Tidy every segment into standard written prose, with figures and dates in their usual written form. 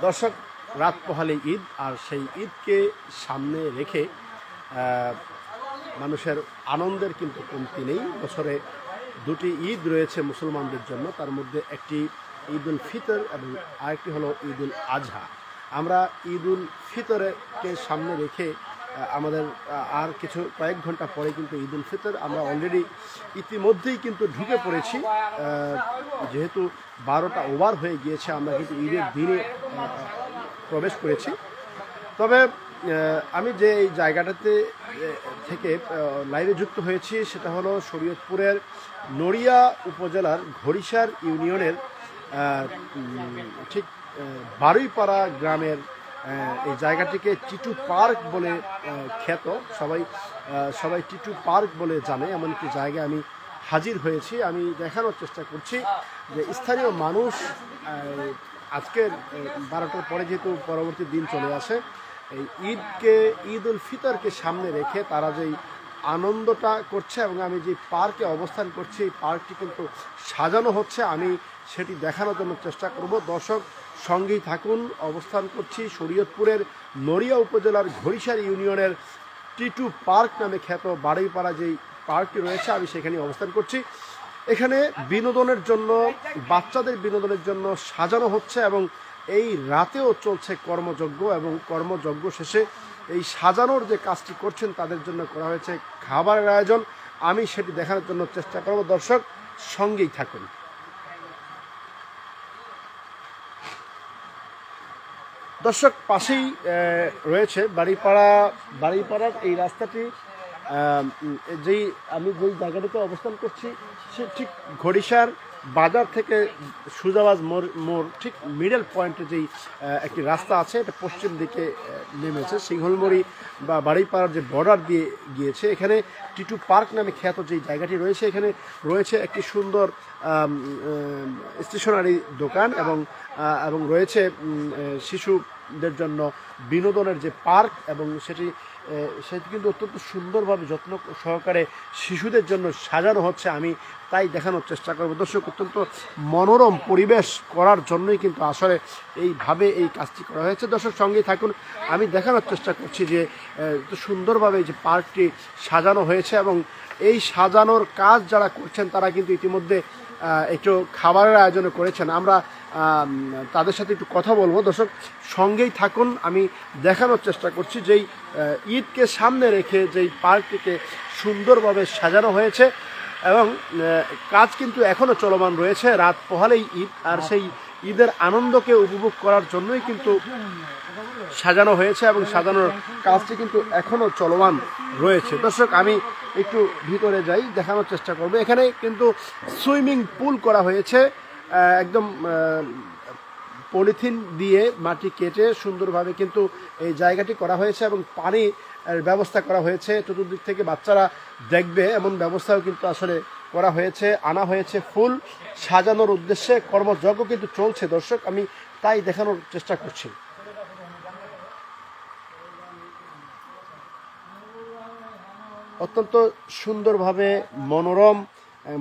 দর্শক, রাত পোহালে ঈদ, আর সেই ঈদকে সামনে রেখে মানুষের আনন্দের কিন্তু কমতি নেই। বছরে দুটি ঈদ রয়েছে মুসলমানদের জন্য, তার মধ্যে একটি ঈদ উল ফিতর এবং আরেকটি হলো ঈদ উল আজহা। আমরা ঈদ উল ফিতরকে সামনে রেখে আমাদের আর কয়েক ঘন্টা পরে কিন্তু ঈদ উল ফিতর, আমরা অলরেডি ইতিমধ্যেই কিন্তু ঢুকে পড়েছি। যেহেতু 12টা ওভার হয়ে গিয়েছে, আমরা কিন্তু ঈদের দিনে প্রবেশ করেছি। তবে আমি যে এই জায়গাটাতে থেকে লাইভে যুক্ত হয়েছি সেটা হলো শরীয়তপুরের নড়িয়া উপজেলার ঘড়িসার ইউনিয়নের ঠিক বারুইপাড়া গ্রামের এই জায়গাটিকে টিটু পার্ক বলে খ্যাত। সবাই টিটু পার্ক বলে জানে, এমন একটি জায়গায় আমি হাজির হয়েছি। আমি দেখানোর চেষ্টা করছি যে স্থানীয় মানুষ আজকের 12টার পরে, যেহেতু পরবর্তী দিন চলে আসে, এই ঈদ উল ফিতরকে সামনে রেখে তারা যেই আনন্দটা করছে, এবং আমি যে পার্কে অবস্থান করছি এই পার্কটি কিন্তু সাজানো হচ্ছে, আমি সেটি দেখানোর জন্য চেষ্টা করব। দর্শক সঙ্গেই থাকুন। অবস্থান করছি শরীয়তপুরের নড়িয়া উপজেলার ঘড়িসার ইউনিয়নের টিটু পার্ক নামে খ্যাত বারুইপাড়া যেই পার্কটি রয়েছে, আমি সেখানে অবস্থান করছি। এখানে বিনোদনের জন্য, বাচ্চাদের বিনোদনের জন্য সাজানো হচ্ছে, এবং এই রাতেও চলছে কর্মযজ্ঞ, এবং কর্মযজ্ঞ শেষে এই সাজানোর যে কাজটি করছেন তাদের জন্য করা হয়েছে খাবারের আয়োজন। আমি সেটি দেখানোর জন্য চেষ্টা করব। দর্শক সঙ্গেই থাকুন। দর্শক, পাশেই রয়েছে বাড়িপাড়ার এই রাস্তাটি, আমি যেই জায়গাটিতে অবস্থান করছি সে ঠিক ঘড়িসার বাজার থেকে সুজাবাজ মোড় ঠিক মিডল পয়েন্টে যেই একটি রাস্তা আছে, এটা পশ্চিম দিকে নেমেছে সিংহলমড়ি বা বাড়িপাড়ার যে বর্ডার দিয়ে গিয়েছে। এখানে টিটু পার্ক নামে খ্যাত যেই জায়গাটি রয়েছে, এখানে রয়েছে একটি সুন্দর স্টেশনারি দোকান, এবং রয়েছে শিশুদের জন্য বিনোদনের যে পার্ক, এবং সেটি কিন্তু অত্যন্ত সুন্দরভাবে যত্ন সহকারে শিশুদের জন্য সাজানো হচ্ছে। আমি তাই দেখানোর চেষ্টা করব। দর্শক, অত্যন্ত মনোরম পরিবেশ করার জন্যই কিন্তু আসলে এইভাবে এই কাজটি করা হয়েছে। দর্শক সঙ্গেই থাকুন, আমি দেখানোর চেষ্টা করছি যে এত সুন্দরভাবে যে পার্কটি সাজানো হয়েছে, এবং এই সাজানোর কাজ যারা করছেন তারা কিন্তু ইতিমধ্যে একটু খাবারের আয়োজন করেছেন। আমরা তাদের সাথে একটু কথা বলবো। দর্শক সঙ্গেই থাকুন, আমি দেখানোর চেষ্টা করছি যেই ঈদকে সামনে রেখে যেই পার্কটিকে সুন্দরভাবে সাজানো হয়েছে, এবং কাজ কিন্তু এখনও চলমান রয়েছে। রাত পোহালেই ঈদ, আর সেই ঈদের আনন্দকে উপভোগ করার জন্যই কিন্তু সাজানো হয়েছে, এবং সাজানোর কাজটি কিন্তু এখনও চলমান রয়েছে। দর্শক আমি একটু ভিতরে যাই, দেখানোর চেষ্টা করব। এখানে কিন্তু সুইমিং পুল করা হয়েছে, একদম পলিথিন দিয়ে মাটি কেটে সুন্দরভাবে কিন্তু এই জায়গাটি করা হয়েছে, এবং পানির ব্যবস্থা করা হয়েছে। চতুর্দিক থেকে বাচ্চারা দেখবে এমন ব্যবস্থাও কিন্তু আসলে করা হয়েছে। আনা হয়েছে ফুল সাজানোর উদ্দেশ্যে। কর্মযজ্ঞ কিন্তু চলছে। দর্শক আমি তাই দেখানোর চেষ্টা করছি। অত্যন্ত সুন্দরভাবে মনোরম,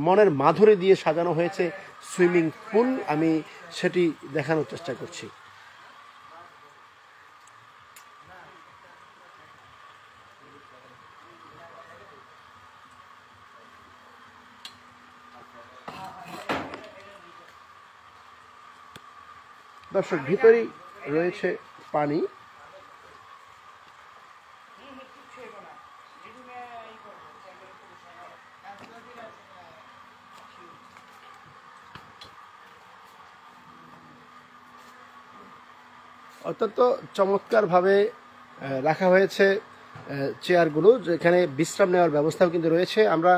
মনের মাধুরী দিয়ে সাজানো হয়েছে সুইমিং পুল, আমি সেটি দেখানোর চেষ্টা করছি। দর্শক ভিতরেই রয়েছে পানি। অত্যন্ত চমৎকারভাবে রাখা হয়েছে চেয়ারগুলো, যেখানে বিশ্রাম নেওয়ার ব্যবস্থাও কিন্তু রয়েছে। আমরা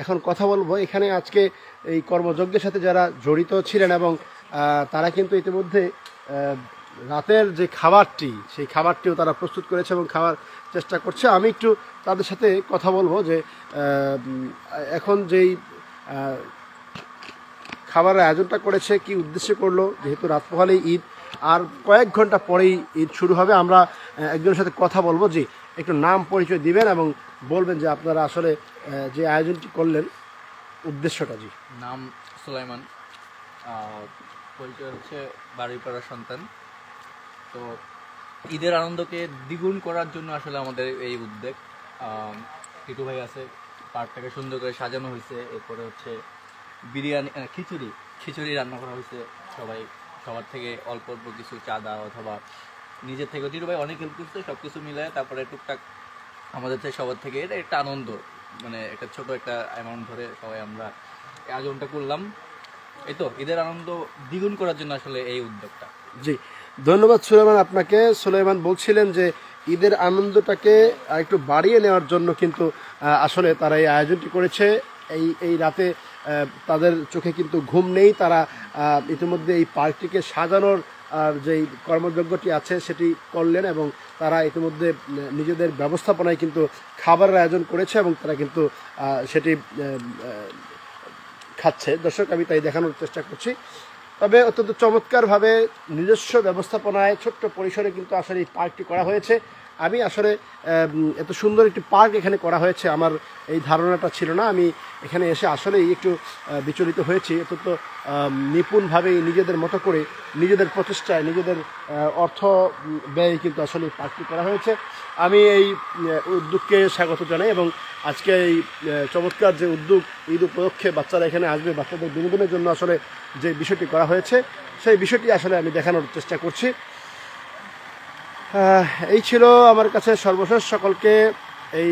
এখন কথা বলবো এখানে আজকে এই কর্মযজ্ঞের সাথে যারা জড়িত ছিলেন, এবং তারা কিন্তু ইতিমধ্যে রাতের যে খাবারটি, সেই খাবারটিও তারা প্রস্তুত করেছে এবং খাওয়ার চেষ্টা করছে। আমি একটু তাদের সাথে কথা বলবো যে এখন যেই খাবারের আয়োজনটা করেছে, কি উদ্দেশ্যে করলো, যেহেতু রাত পোহালেই ঈদ, আর কয়েক ঘন্টা পরেই ঈদ শুরু হবে। আমরা একজনের সাথে কথা বলবো, যে একটু নাম পরিচয় দিবেন এবং বলবেন যে আপনারা আসলে যে আয়োজনটি করলেন উদ্দেশ্যটা। জি, নাম সুলাইমান। পরিচয় হচ্ছে বাড়িপাড়ার সন্তান। তো ঈদের আনন্দকে দ্বিগুণ করার জন্য আসলে আমাদের এই উদ্যোগ। টিটু ভাই আছে, পার্কটাকে সুন্দর করে সাজানো হয়েছে। এরপরে হচ্ছে বিরিয়ানি, খিচুড়ি রান্না করা হয়েছে। সবার থেকে অল্প অল্প কিছু চাঁদা অথবা নিজের থেকে টিটু ভাই অনেক হেল্প করছে, সব কিছু মিলায় তারপরে টুকটাক আমাদের থেকে সবার থেকে এটা একটা আনন্দ, মানে একটা ছোট একটা অ্যামাউন্ট ধরে সবাই আমরা আয়োজনটা করলাম। এই তো ঈদের আনন্দ দ্বিগুণ করার জন্য আসলে এই উদ্যোগটা। জি, ধন্যবাদ সুলাইমান আপনাকে। সুলাইমান বলছিলেন যে ঈদের আনন্দটাকে একটু বাড়িয়ে নেওয়ার জন্য কিন্তু আসলে তারা এই আয়োজনটি করেছে। এই রাতে তাদের চোখে কিন্তু ঘুম নেই। তারা ইতিমধ্যে এই পার্কটিকে সাজানোর যেই কর্মযজ্ঞটি আছে সেটি করলেন এবং তারা ইতিমধ্যে নিজেদের ব্যবস্থাপনায় কিন্তু খাবারের আয়োজন করেছে এবং তারা কিন্তু সেটি খাচ্ছে। দর্শক, আমি তাই দেখানোর চেষ্টা করছি। তবে অত্যন্ত চমৎকারভাবে নিজস্ব ব্যবস্থাপনায় ছোট্ট পরিসরে কিন্তু আসলে এই পার্কটি করা হয়েছে। আমি আসলে এত সুন্দর একটি পার্ক এখানে করা হয়েছে আমার এই ধারণাটা ছিল না। আমি এখানে এসে আসলেই একটু বিচলিত হয়েছি। অত্যন্ত নিপুণভাবে নিজেদের মতো করে নিজেদের প্রচেষ্টায় নিজেদের অর্থ ব্যয় কিন্তু আসলে এই পার্কটি করা হয়েছে। আমি এই উদ্যোগকে স্বাগত জানাই এবং আজকে এই চমৎকার যে উদ্যোগ, ঈদ উপলক্ষে বাচ্চারা এখানে আসবে, বাচ্চাদের বিনোদনের জন্য আসলে যে বিষয়টি করা হয়েছে সেই বিষয়টি আসলে আমি দেখানোর চেষ্টা করছি। এই ছিল আমার কাছে সর্বশেষ। সকলকে এই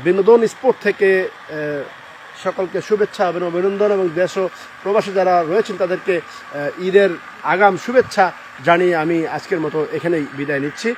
বিনোদন স্পোর্ট থেকে সকলকে শুভেচ্ছা এবং অভিনন্দন এবং দেশ ও প্রবাসী যারা রয়েছেন তাদেরকে ঈদের আগাম শুভেচ্ছা জানিয়ে আমি আজকের মতো এখানেই বিদায় নিচ্ছি।